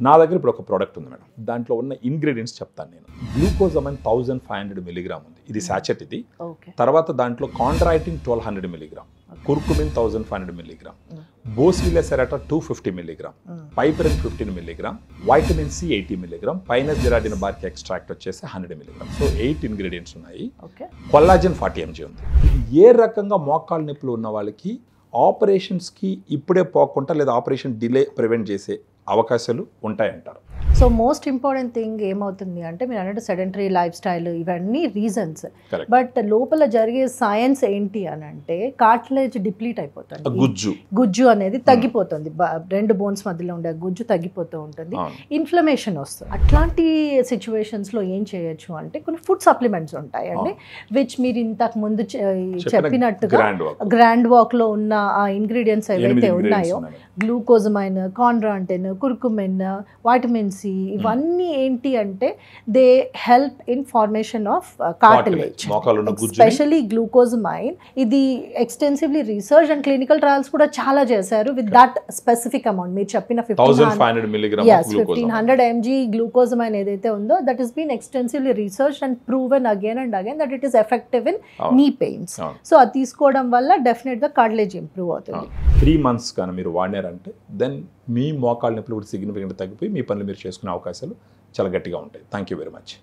నా దగ్గర ఇప్పుడు ఒక ప్రోడక్ట్ ఉంది మేడం, దాంట్లో ఉన్న ఇంగ్రీడియంట్స్ చెప్తాను నేను. గ్లూకోజమైన్ 1500 మిలీగ్రామ్ ఉంది, ఇది సాచెట్ ఇది. తర్వాత దాంట్లో chondroitin 1200 milligram, curcumin 1500 milligram, boswellia serrata 250 milligram, piperine 15 milligram, vitamin C 80 milligram, pinus gerardiana bark extract వచ్చేసి 100 మిలీగ్రామ్. సో 8 ఇంగ్రీడియంట్స్ ఉన్నాయి. కొల్లాజన్ 40 mg ఉంది. ఇది ఏ రకంగా మోకాళ్ళ నొప్పులు ఉన్న వాళ్ళకి ఆపరేషన్స్కి ఇప్పుడే పోకుండా లేదా ఆపరేషన్ డిలే ప్రివెంట్ చేసే అవకాశాలు ఉంటాయంటారు. సో మోస్ట్ ఇంపార్టెంట్ థింగ్ ఏమవుతుంది అంటే మీరు అన్నట్టు సెడెంటరీ లైఫ్ స్టైల్ ఇవన్నీ రీజన్స్, బట్ లోపల జరిగే సైన్స్ ఏంటి అని అంటే కార్టిలేజ్ డిప్లీట్ అయిపోతుంది, గుజ్జు అనేది తగ్గిపోతుంది, రెండు బోన్స్ మధ్యలో ఉండే గుజ్జు తగ్గిపోతూ ఉంటుంది, ఇన్ఫ్లమేషన్ వస్తుంది. అట్లాంటి సిచ్యువేషన్స్లో ఏం చేయొచ్చు అంటే కొన్ని ఫుడ్ సప్లిమెంట్స్ ఉంటాయండి, విచ్ మీరు ఇంతకు ముందు చెప్పినట్టుగా గ్రాండ్ వాక్లో ఉన్న ఆ ఇంగ్రీడియంట్స్ ఏవైతే ఉన్నాయో glucosamine, chondroitin, curcumin, vitamin C, ఇవన్నీ ఏంటి అంటే they help in formation of cartilage. Especially glucosamine ఇది extensively research and clinical trials కూడా చాలా చేశారు విత్ దట్ స్పెసిఫిక్ అమౌంట్. మీరు చెప్పిన 1500 mg గ్లూకోజమైన్ ఏదైతే ఉందో that is been extensively research and proven again and again that it is effective in knee pains. సో అది తీసుకోవడం వల్ల డెఫినెట్ గా కార్టిలేజ్ ఇంప్రూవ్ అవుతుంది. 3 months కానీ మీరు వాడినారంటే దెన్ మీ మోకాళ్ళ నొప్పులు కూడా సిగ్నిఫికెంట్ తగ్గిపోయి మీ పనులు మీరు చేసుకునే అవకాశాలు చాలా గట్టిగా ఉంటాయి. Thank you very much.